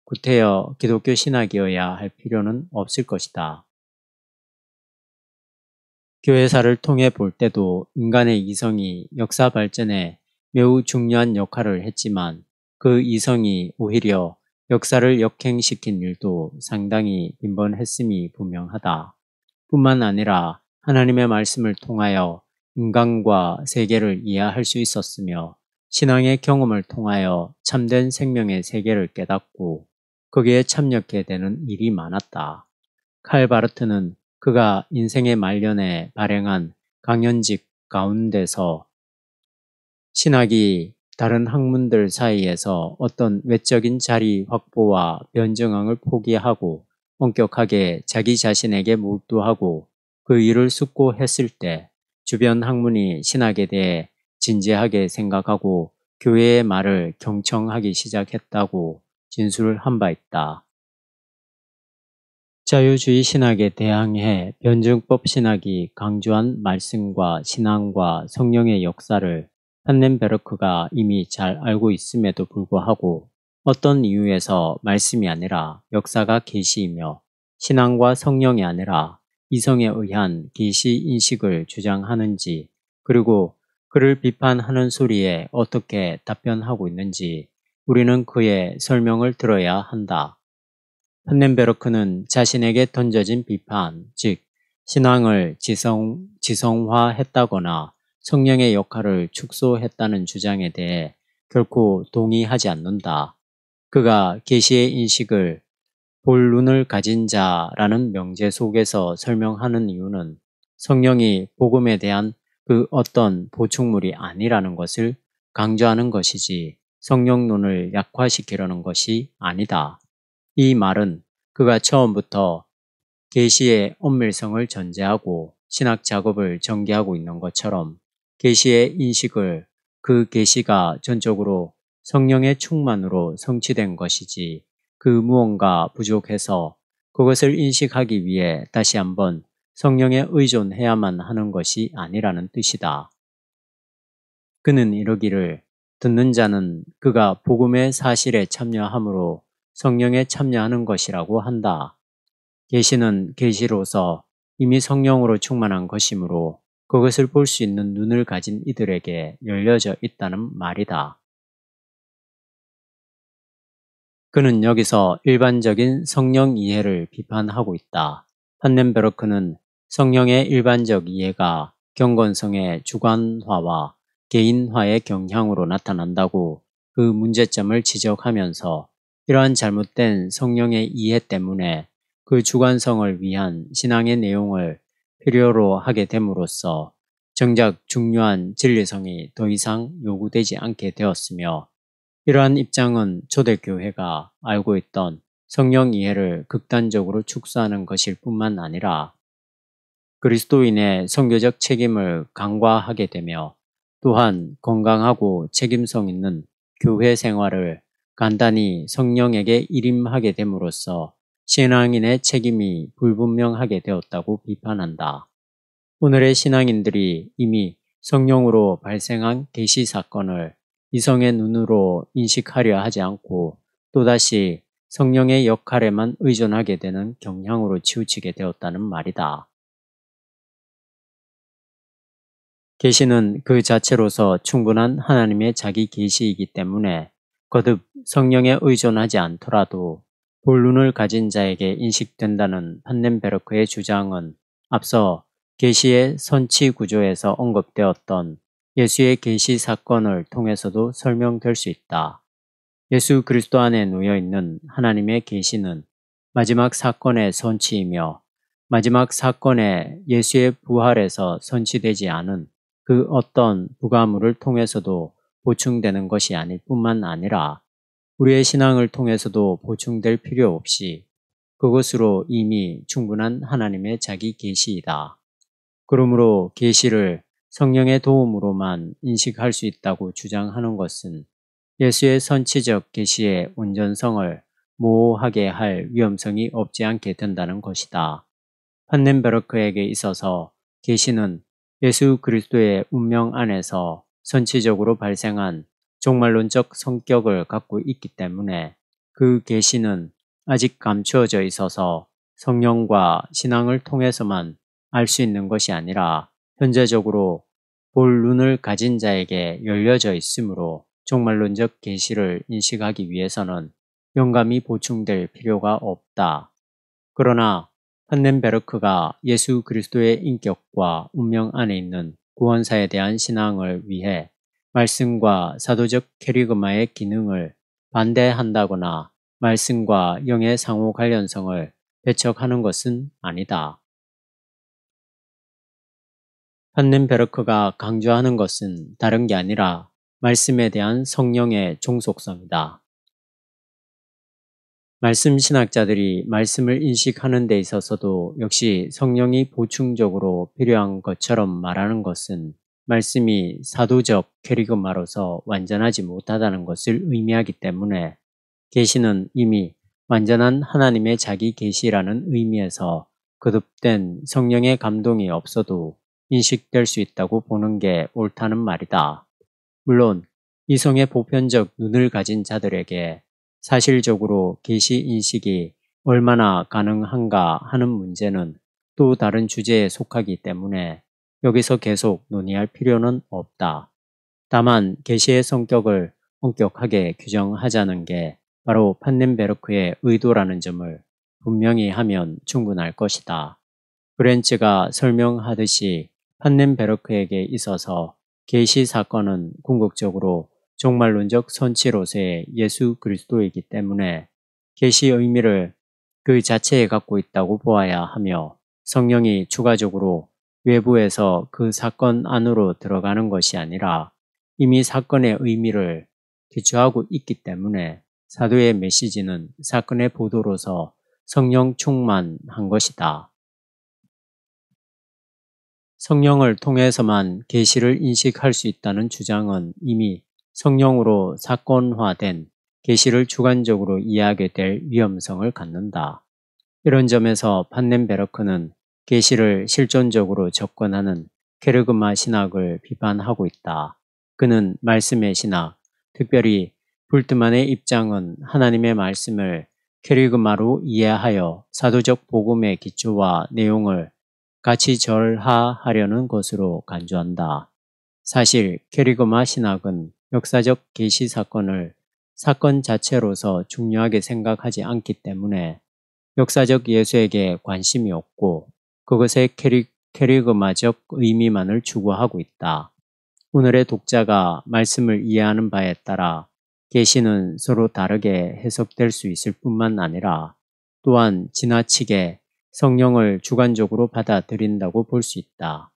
구태여 기독교 신학이어야 할 필요는 없을 것이다. 교회사를 통해 볼 때도 인간의 이성이 역사 발전에 매우 중요한 역할을 했지만 그 이성이 오히려 역사를 역행시킨 일도 상당히 빈번했음이 분명하다. 뿐만 아니라 하나님의 말씀을 통하여 인간과 세계를 이해할 수 있었으며 신앙의 경험을 통하여 참된 생명의 세계를 깨닫고 거기에 참여하게 되는 일이 많았다. 칼 바르트는 그가 인생의 말년에 발행한 강연집 가운데서 신학이 다른 학문들 사이에서 어떤 외적인 자리 확보와 변증앙을 포기하고 엄격하게 자기 자신에게 몰두하고 그 일을 숙고했을 때 주변 학문이 신학에 대해 진지하게 생각하고 교회의 말을 경청하기 시작했다고 진술한 바 있다. 자유주의 신학에 대항해 변증법 신학이 강조한 말씀과 신앙과 성령의 역사를 판넨베르크가 이미 잘 알고 있음에도 불구하고 어떤 이유에서 말씀이 아니라 역사가 계시이며 신앙과 성령이 아니라 이성에 의한 계시 인식을 주장하는지, 그리고 그를 비판하는 소리에 어떻게 답변하고 있는지 우리는 그의 설명을 들어야 한다. 판넨베르크는 자신에게 던져진 비판, 즉 신앙을 지성화했다거나 성령의 역할을 축소했다는 주장에 대해 결코 동의하지 않는다. 그가 계시의 인식을 볼 눈을 가진 자라는 명제 속에서 설명하는 이유는 성령이 복음에 대한 그 어떤 보충물이 아니라는 것을 강조하는 것이지 성령론을 약화시키려는 것이 아니다. 이 말은 그가 처음부터 계시의 엄밀성을 전제하고 신학 작업을 전개하고 있는 것처럼 계시의 인식을 그 계시가 전적으로 성령의 충만으로 성취된 것이지 그 무언가 부족해서 그것을 인식하기 위해 다시 한번 성령에 의존해야만 하는 것이 아니라는 뜻이다. 그는 이러기를 듣는 자는 그가 복음의 사실에 참여함으로 성령에 참여하는 것이라고 한다. 계시는 계시로서 이미 성령으로 충만한 것이므로 그것을 볼 수 있는 눈을 가진 이들에게 열려져 있다는 말이다. 그는 여기서 일반적인 성령 이해를 비판하고 있다. 판넨베르크는 성령의 일반적 이해가 경건성의 주관화와 개인화의 경향으로 나타난다고 그 문제점을 지적하면서 이러한 잘못된 성령의 이해 때문에 그 주관성을 위한 신앙의 내용을 필요로 하게 됨으로써 정작 중요한 진리성이 더 이상 요구되지 않게 되었으며 이러한 입장은 초대교회가 알고 있던 성령 이해를 극단적으로 축소하는 것일 뿐만 아니라 그리스도인의 선교적 책임을 간과하게 되며 또한 건강하고 책임성 있는 교회 생활을 간단히 성령에게 일임하게 됨으로써 신앙인의 책임이 불분명하게 되었다고 비판한다. 오늘의 신앙인들이 이미 성령으로 발생한 계시 사건을 이성의 눈으로 인식하려 하지 않고 또다시 성령의 역할에만 의존하게 되는 경향으로 치우치게 되었다는 말이다. 계시는 그 자체로서 충분한 하나님의 자기 계시이기 때문에 거듭 성령에 의존하지 않더라도 본론을 가진 자에게 인식된다는 판넨베르크의 주장은 앞서 계시의 선치 구조에서 언급되었던 예수의 계시 사건을 통해서도 설명될 수 있다. 예수 그리스도 안에 놓여 있는 하나님의 계시는 마지막 사건의 선치이며 마지막 사건의 예수의 부활에서 선치되지 않은 그 어떤 부가물을 통해서도 보충되는 것이 아닐 뿐만 아니라 우리의 신앙을 통해서도 보충될 필요 없이 그것으로 이미 충분한 하나님의 자기 계시이다. 그러므로 계시를 성령의 도움으로만 인식할 수 있다고 주장하는 것은 예수의 선치적 계시의 온전성을 모호하게 할 위험성이 없지 않게 된다는 것이다. 판넨베르크에게 있어서 계시는 예수 그리스도의 운명 안에서 선치적으로 발생한 종말론적 성격을 갖고 있기 때문에 그 계시는 아직 감추어져 있어서 성령과 신앙을 통해서만 알 수 있는 것이 아니라 현재적으로 볼 눈을 가진 자에게 열려져 있으므로 종말론적 계시를 인식하기 위해서는 영감이 보충될 필요가 없다. 그러나 판넨베르크가 예수 그리스도의 인격과 운명 안에 있는 구원사에 대한 신앙을 위해 말씀과 사도적 캐리그마의 기능을 반대한다거나 말씀과 영의 상호 관련성을 배척하는 것은 아니다. 판넨베르크가 강조하는 것은 다른 게 아니라 말씀에 대한 성령의 종속성이다. 말씀 신학자들이 말씀을 인식하는 데 있어서도 역시 성령이 보충적으로 필요한 것처럼 말하는 것은 말씀이 사도적 캐리그마로서 완전하지 못하다는 것을 의미하기 때문에 계시는 이미 완전한 하나님의 자기 계시라는 의미에서 거듭된 성령의 감동이 없어도 인식될 수 있다고 보는 게 옳다는 말이다. 물론 이성의 보편적 눈을 가진 자들에게 사실적으로 계시 인식이 얼마나 가능한가 하는 문제는 또 다른 주제에 속하기 때문에 여기서 계속 논의할 필요는 없다. 다만 계시의 성격을 엄격하게 규정하자는 게 바로 판넨베르크의 의도라는 점을 분명히 하면 충분할 것이다. 브렌츠가 설명하듯이 판넨베르크에게 있어서 계시 사건은 궁극적으로 종말론적 선치로서의 예수 그리스도이기 때문에 계시 의미를 그 자체에 갖고 있다고 보아야 하며 성령이 추가적으로 외부에서 그 사건 안으로 들어가는 것이 아니라 이미 사건의 의미를 기초하고 있기 때문에 사도의 메시지는 사건의 보도로서 성령 충만한 것이다. 성령을 통해서만 계시를 인식할 수 있다는 주장은 이미 성령으로 사건화된 계시를 주관적으로 이해하게 될 위험성을 갖는다. 이런 점에서 판넨베르크는 계시를 실존적으로 접근하는 케르그마 신학을 비판하고 있다. 그는 말씀의 신학, 특별히 불트만의 입장은 하나님의 말씀을 케르그마로 이해하여 사도적 복음의 기초와 내용을 같이 절하하려는 것으로 간주한다. 사실 케르그마 신학은 역사적 계시 사건을 사건 자체로서 중요하게 생각하지 않기 때문에 역사적 예수에게 관심이 없고 그것의 케리그마적 의미만을 추구하고 있다. 오늘의 독자가 말씀을 이해하는 바에 따라 계시는 서로 다르게 해석될 수 있을 뿐만 아니라 또한 지나치게 성령을 주관적으로 받아들인다고 볼 수 있다.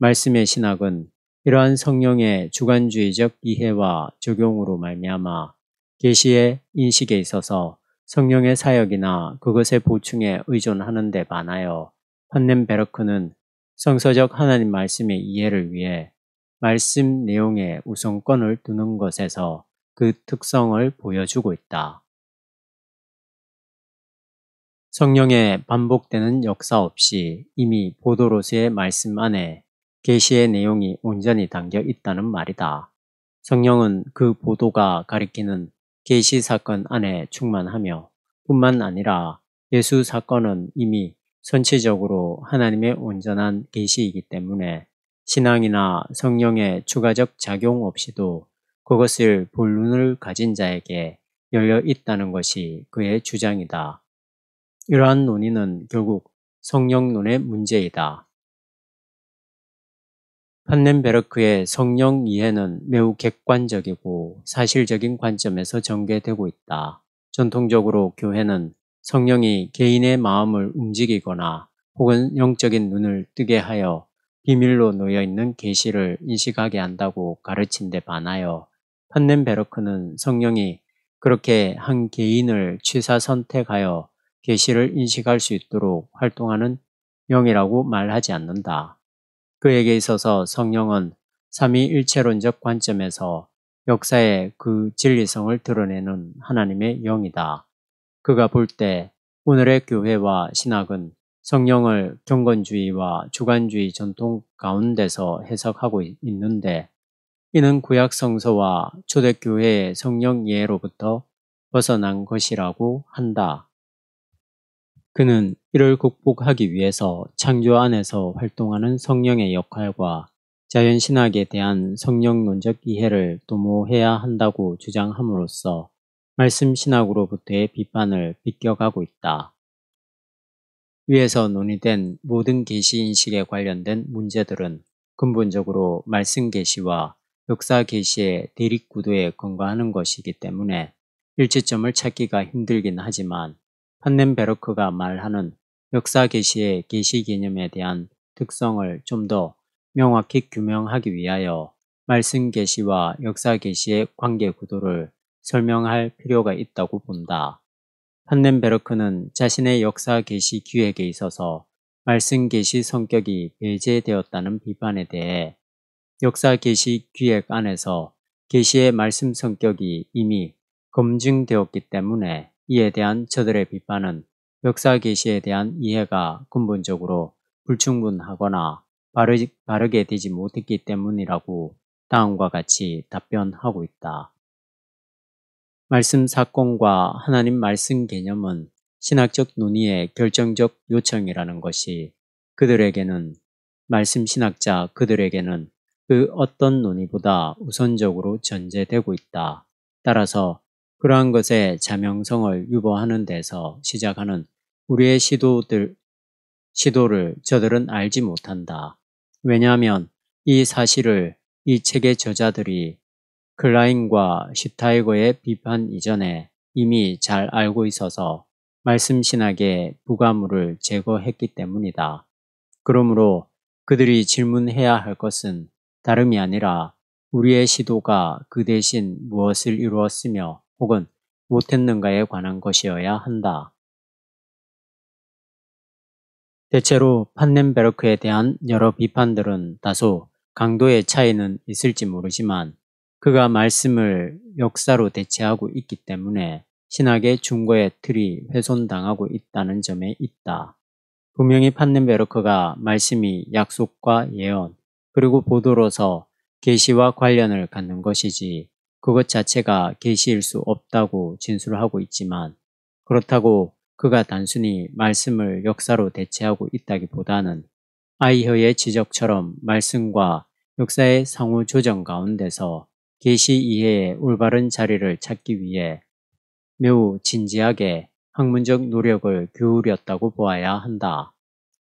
말씀의 신학은 이러한 성령의 주관주의적 이해와 적용으로 말미암아 계시의 인식에 있어서 성령의 사역이나 그것의 보충에 의존하는 데 반하여 판넨베르크는 성서적 하나님 말씀의 이해를 위해 말씀 내용에 우선권을 두는 것에서 그 특성을 보여주고 있다. 성령의 반복되는 역사 없이 이미 보도로서의 말씀 안에 계시의 내용이 온전히 담겨 있다는 말이다. 성령은 그 보도가 가리키는 계시 사건 안에 충만하며 뿐만 아니라 예수 사건은 이미 선체적으로 하나님의 온전한 계시이기 때문에 신앙이나 성령의 추가적 작용 없이도 그것을 볼 눈을 가진 자에게 열려 있다는 것이 그의 주장이다. 이러한 논의는 결국 성령론의 문제이다. 판넨베르크의 성령 이해는 매우 객관적이고 사실적인 관점에서 전개되고 있다. 전통적으로 교회는 성령이 개인의 마음을 움직이거나 혹은 영적인 눈을 뜨게 하여 비밀로 놓여있는 계시를 인식하게 한다고 가르친 데 반하여 판넨베르크는 성령이 그렇게 한 개인을 취사 선택하여 계시를 인식할 수 있도록 활동하는 영이라고 말하지 않는다. 그에게 있어서 성령은 삼위일체론적 관점에서 역사의 그 진리성을 드러내는 하나님의 영이다. 그가 볼 때 오늘의 교회와 신학은 성령을 경건주의와 주관주의 전통 가운데서 해석하고 있는데 이는 구약 성서와 초대교회의 성령 이해로부터 벗어난 것이라고 한다. 그는 이를 극복하기 위해서 창조 안에서 활동하는 성령의 역할과 자연신학에 대한 성령론적 이해를 도모해야 한다고 주장함으로써 말씀신학으로부터의 비판을 비껴가고 있다. 위에서 논의된 모든 계시인식에 관련된 문제들은 근본적으로 말씀계시와 역사계시의 대립구도에 근거하는 것이기 때문에 일치점을 찾기가 힘들긴 하지만 판넨베르크가 말하는 역사계시의 계시 개념에 대한 특성을 좀 더 명확히 규명하기 위하여 말씀계시와 역사계시의 관계구도를 설명할 필요가 있다고 본다. 판넨베르크는 자신의 역사계시 기획에 있어서 말씀계시 성격이 배제되었다는 비판에 대해 역사계시 기획 안에서 계시의 말씀 성격이 이미 검증되었기 때문에 이에 대한 저들의 비판은 역사계시에 대한 이해가 근본적으로 불충분하거나 바르게 되지 못했기 때문이라고 다음과 같이 답변하고 있다. 말씀 사건과 하나님 말씀 개념은 신학적 논의의 결정적 요청이라는 것이 그들에게는 말씀 신학자 그들에게는 그 어떤 논의보다 우선적으로 전제되고 있다. 따라서 그러한 것의 자명성을 유보하는 데서 시작하는 우리의 시도를 저들은 알지 못한다. 왜냐하면 이 사실을 이 책의 저자들이 클라인과 슈타이거의 비판 이전에 이미 잘 알고 있어서 말씀 신학의 부가물을 제거했기 때문이다. 그러므로 그들이 질문해야 할 것은 다름이 아니라 우리의 시도가 그 대신 무엇을 이루었으며 혹은 못했는가에 관한 것이어야 한다. 대체로 판넨베르크에 대한 여러 비판들은 다소 강도의 차이는 있을지 모르지만 그가 말씀을 역사로 대체하고 있기 때문에 신학의 중고의 틀이 훼손당하고 있다는 점에 있다. 분명히 판넨베르크가 말씀이 약속과 예언 그리고 보도로서 계시와 관련을 갖는 것이지 그것 자체가 계시일 수 없다고 진술하고 있지만 그렇다고 그가 단순히 말씀을 역사로 대체하고 있다기보다는 아이혀의 지적처럼 말씀과 역사의 상호 조정 가운데서 계시 이해의 올바른 자리를 찾기 위해 매우 진지하게 학문적 노력을 기울였다고 보아야 한다.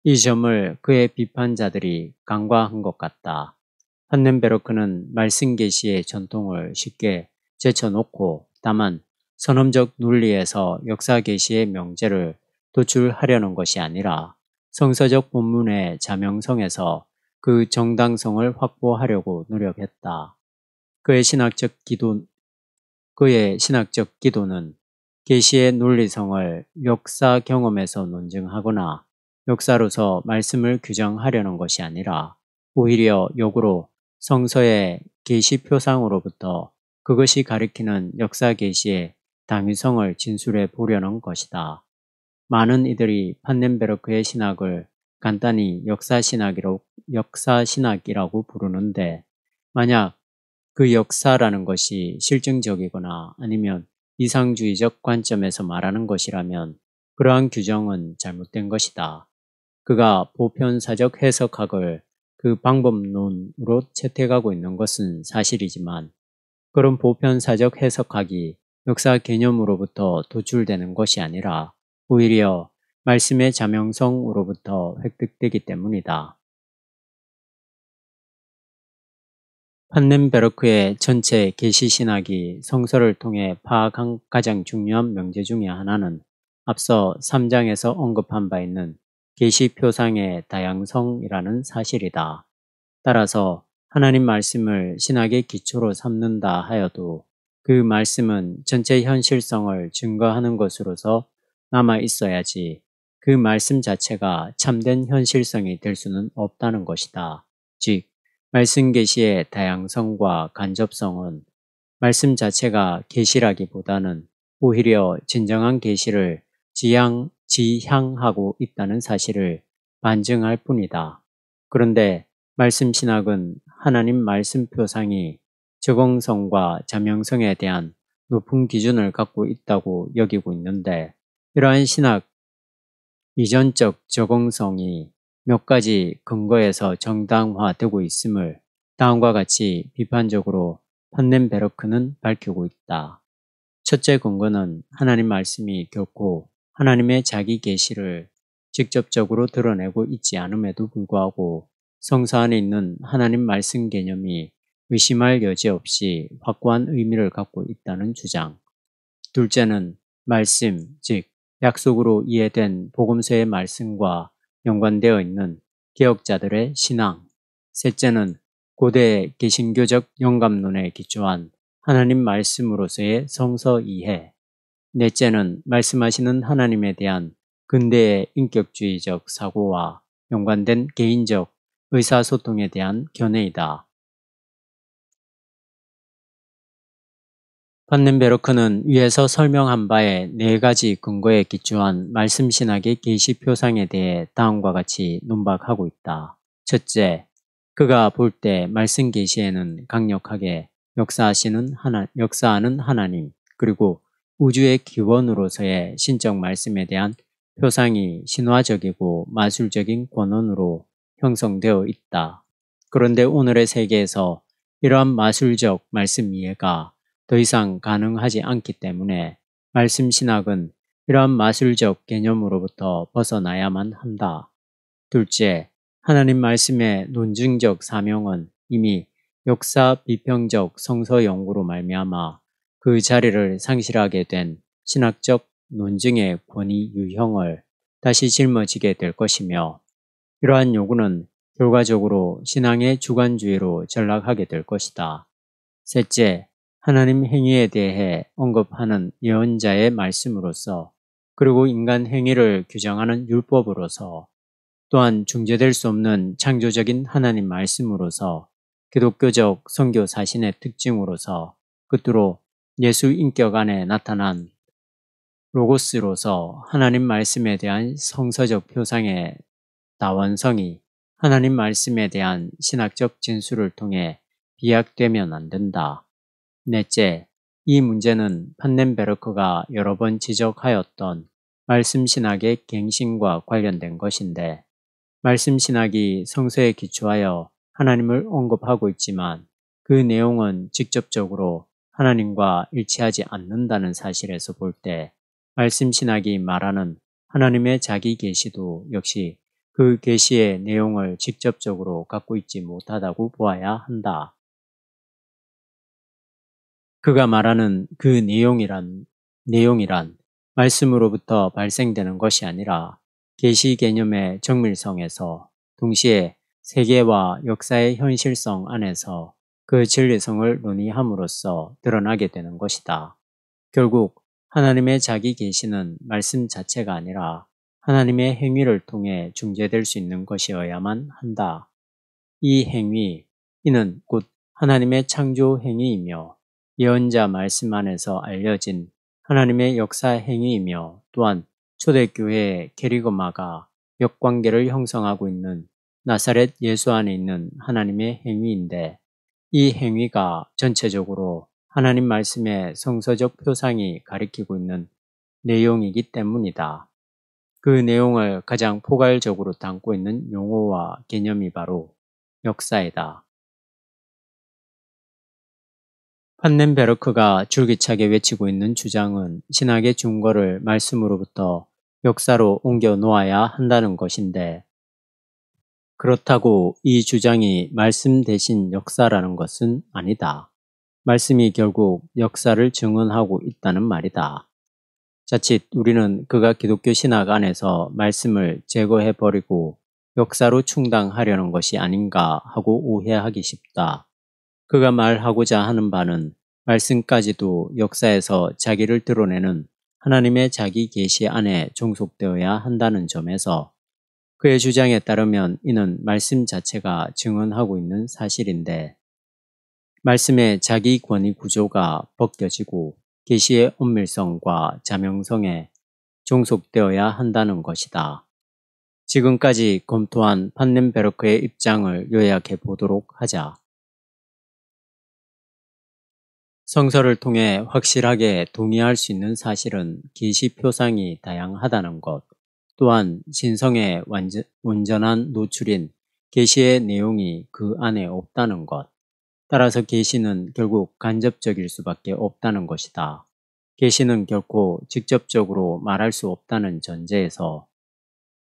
이 점을 그의 비판자들이 간과한 것 같다. 판넨베르크는 말씀 계시의 전통을 쉽게 제쳐놓고 다만 선험적 논리에서 역사 계시의 명제를 도출하려는 것이 아니라 성서적 본문의 자명성에서 그 정당성을 확보하려고 노력했다. 그의 신학적 기도는 계시의 논리성을 역사 경험에서 논증하거나 역사로서 말씀을 규정하려는 것이 아니라 오히려 역으로 성서의 계시 표상으로부터 그것이 가리키는 역사 계시의 당위성을 진술해 보려는 것이다. 많은 이들이 판넨베르크의 신학을 간단히 역사신학이라고 부르는데 만약 그 역사라는 것이 실증적이거나 아니면 이상주의적 관점에서 말하는 것이라면 그러한 규정은 잘못된 것이다. 그가 보편사적 해석학을 그 방법론으로 채택하고 있는 것은 사실이지만 그런 보편사적 해석학이 역사 개념으로부터 도출되는 것이 아니라 오히려 말씀의 자명성으로부터 획득되기 때문이다. 판넨베르크의 전체 계시신학이 성서를 통해 파악한 가장 중요한 명제 중의 하나는 앞서 3장에서 언급한 바 있는 계시표상의 다양성이라는 사실이다. 따라서 하나님 말씀을 신학의 기초로 삼는다 하여도 그 말씀은 전체 현실성을 증거하는 것으로서 남아 있어야지 그 말씀 자체가 참된 현실성이 될 수는 없다는 것이다. 즉, 말씀 계시의 다양성과 간접성은 말씀 자체가 계시라기보다는 오히려 진정한 계시를 지향하고 있다는 사실을 반증할 뿐이다. 그런데 말씀 신학은 하나님 말씀 표상이 적응성과 자명성에 대한 높은 기준을 갖고 있다고 여기고 있는데 이러한 신학 이전적 적응성이 몇 가지 근거에서 정당화되고 있음을 다음과 같이 비판적으로 판넨베르크는 밝히고 있다. 첫째 근거는 하나님 말씀이 결코 하나님의 자기 계시를 직접적으로 드러내고 있지 않음에도 불구하고 성서 안에 있는 하나님 말씀 개념이 의심할 여지 없이 확고한 의미를 갖고 있다는 주장. 둘째는 말씀, 즉 약속으로 이해된 복음서의 말씀과 연관되어 있는 개혁자들의 신앙. 셋째는 고대 개신교적 영감론에 기초한 하나님 말씀으로서의 성서 이해. 넷째는 말씀하시는 하나님에 대한 근대의 인격주의적 사고와 연관된 개인적 의사소통에 대한 견해이다. 판넨베르크는 위에서 설명한 바의 네 가지 근거에 기초한 말씀신학의 계시표상에 대해 다음과 같이 논박하고 있다. 첫째, 그가 볼 때 말씀 계시에는 강력하게 역사하는 하나님 그리고 우주의 기원으로서의 신적 말씀에 대한 표상이 신화적이고 마술적인 권원으로 형성되어 있다. 그런데 오늘의 세계에서 이러한 마술적 말씀 이해가 더 이상 가능하지 않기 때문에 말씀 신학은 이러한 마술적 개념으로부터 벗어나야만 한다. 둘째, 하나님 말씀의 논증적 사명은 이미 역사 비평적 성서 연구로 말미암아 그 자리를 상실하게 된 신학적 논증의 권위 유형을 다시 짊어지게 될 것이며 이러한 요구는 결과적으로 신앙의 주관주의로 전락하게 될 것이다. 셋째, 하나님 행위에 대해 언급하는 예언자의 말씀으로서 그리고 인간 행위를 규정하는 율법으로서 또한 중재될 수 없는 창조적인 하나님 말씀으로서 기독교적 선교 사신의 특징으로서 끝으로 예수 인격 안에 나타난 로고스로서 하나님 말씀에 대한 성서적 표상의 다원성이 하나님 말씀에 대한 신학적 진술을 통해 비약되면 안 된다. 넷째, 이 문제는 판넨베르크가 여러 번 지적하였던 말씀신학의 갱신과 관련된 것인데, 말씀신학이 성서에 기초하여 하나님을 언급하고 있지만 그 내용은 직접적으로 하나님과 일치하지 않는다는 사실에서 볼 때 말씀신학이 말하는 하나님의 자기 계시도 역시 그 계시의 내용을 직접적으로 갖고 있지 못하다고 보아야 한다. 그가 말하는 그 내용이란 말씀으로부터 발생되는 것이 아니라 계시 개념의 정밀성에서 동시에 세계와 역사의 현실성 안에서 그 진리성을 논의함으로써 드러나게 되는 것이다. 결국 하나님의 자기 계시는 말씀 자체가 아니라 하나님의 행위를 통해 중재될 수 있는 것이어야만 한다. 이 행위, 이는 곧 하나님의 창조 행위이며 예언자 말씀 안에서 알려진 하나님의 역사 행위이며 또한 초대교회의 캐리그마가 역관계를 형성하고 있는 나사렛 예수 안에 있는 하나님의 행위인데, 이 행위가 전체적으로 하나님 말씀의 성서적 표상이 가리키고 있는 내용이기 때문이다. 그 내용을 가장 포괄적으로 담고 있는 용어와 개념이 바로 역사이다. 판넨베르크가 줄기차게 외치고 있는 주장은 신학의 중거를 말씀으로부터 역사로 옮겨 놓아야 한다는 것인데, 그렇다고 이 주장이 말씀 대신 역사라는 것은 아니다. 말씀이 결국 역사를 증언하고 있다는 말이다. 자칫 우리는 그가 기독교 신학 안에서 말씀을 제거해버리고 역사로 충당하려는 것이 아닌가 하고 오해하기 쉽다. 그가 말하고자 하는 바는 말씀까지도 역사에서 자기를 드러내는 하나님의 자기 계시 안에 종속되어야 한다는 점에서 그의 주장에 따르면 이는 말씀 자체가 증언하고 있는 사실인데, 말씀의 자기 권위 구조가 벗겨지고 계시의 엄밀성과 자명성에 종속되어야 한다는 것이다. 지금까지 검토한 판넨베르크의 입장을 요약해 보도록 하자. 성서를 통해 확실하게 동의할 수 있는 사실은 계시 표상이 다양하다는 것, 또한 신성의 온전한 노출인 계시의 내용이 그 안에 없다는 것, 따라서 계시는 결국 간접적일 수밖에 없다는 것이다. 계시는 결코 직접적으로 말할 수 없다는 전제에서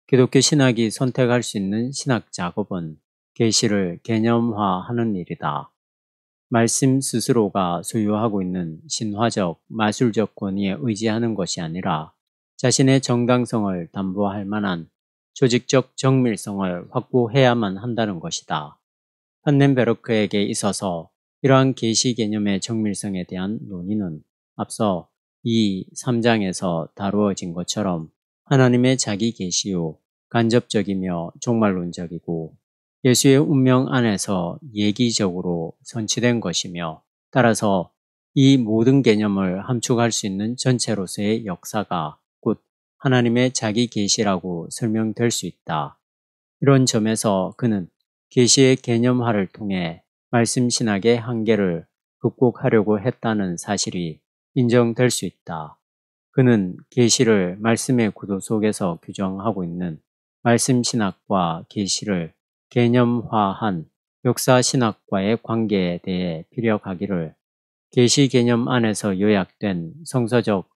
기독교 신학이 선택할 수 있는 신학 작업은 계시를 개념화하는 일이다. 말씀 스스로가 소유하고 있는 신화적, 마술적 권위에 의지하는 것이 아니라 자신의 정당성을 담보할 만한 조직적 정밀성을 확보해야만 한다는 것이다. 판넨베르크에게 있어서 이러한 계시 개념의 정밀성에 대한 논의는 앞서 2, 3장에서 다루어진 것처럼 하나님의 자기 계시요 간접적이며 종말론적이고 예수의 운명 안에서 예기적으로 선치된 것이며, 따라서 이 모든 개념을 함축할 수 있는 전체로서의 역사가 곧 하나님의 자기 계시라고 설명될 수 있다. 이런 점에서 그는 계시의 개념화를 통해 말씀 신학의 한계를 극복하려고 했다는 사실이 인정될 수 있다. 그는 계시를 말씀의 구도 속에서 규정하고 있는 말씀 신학과 계시를 개념화한 역사 신학과의 관계에 대해 피력하기를, 계시 개념 안에서 요약된 성서적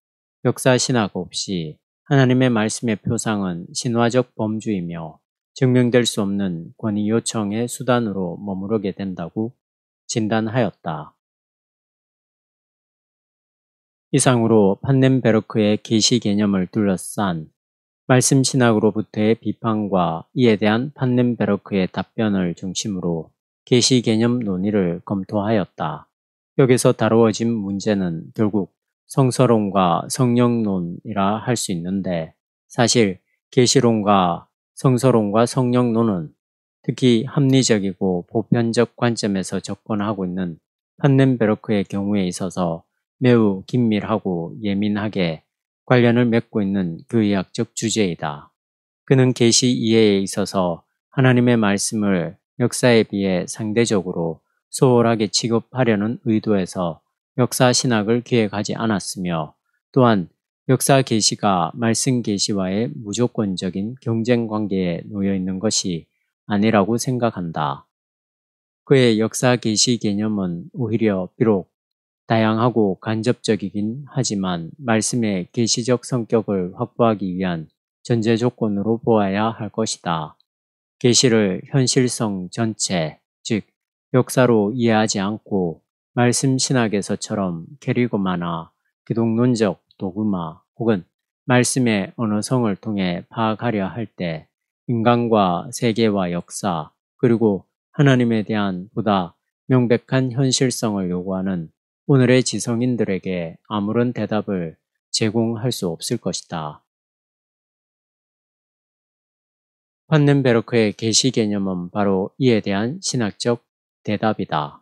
역사 신학 없이 하나님의 말씀의 표상은 신화적 범주이며 증명될 수 없는 권위 요청의 수단으로 머무르게 된다고 진단하였다. 이상으로 판넨베르크의 계시 개념을 둘러싼 말씀 신학으로부터의 비판과 이에 대한 판넨베르크의 답변을 중심으로 계시 개념 논의를 검토하였다. 여기서 다루어진 문제는 결국 성서론과 성령론이라 할 수 있는데, 사실 계시론과 성서론과 성령론은 특히 합리적이고 보편적 관점에서 접근하고 있는 판넨베르크의 경우에 있어서 매우 긴밀하고 예민하게 관련을 맺고 있는 교의학적 주제이다. 그는 계시 이해에 있어서 하나님의 말씀을 역사에 비해 상대적으로 소홀하게 취급하려는 의도에서 역사 신학을 기획하지 않았으며, 또한 역사 계시가 말씀 계시와의 무조건적인 경쟁 관계에 놓여 있는 것이 아니라고 생각한다. 그의 역사 계시 개념은 오히려 비록 다양하고 간접적이긴 하지만 말씀의 계시적 성격을 확보하기 위한 전제 조건으로 보아야 할 것이다. 계시를 현실성 전체, 즉 역사로 이해하지 않고 말씀 신학에서처럼 캐리고마나 기독론적 도그마 혹은 말씀의 언어성을 통해 파악하려 할 때 인간과 세계와 역사 그리고 하나님에 대한 보다 명백한 현실성을 요구하는 오늘의 지성인들에게 아무런 대답을 제공할 수 없을 것이다. 판넨베르크의 계시 개념은 바로 이에 대한 신학적 대답이다.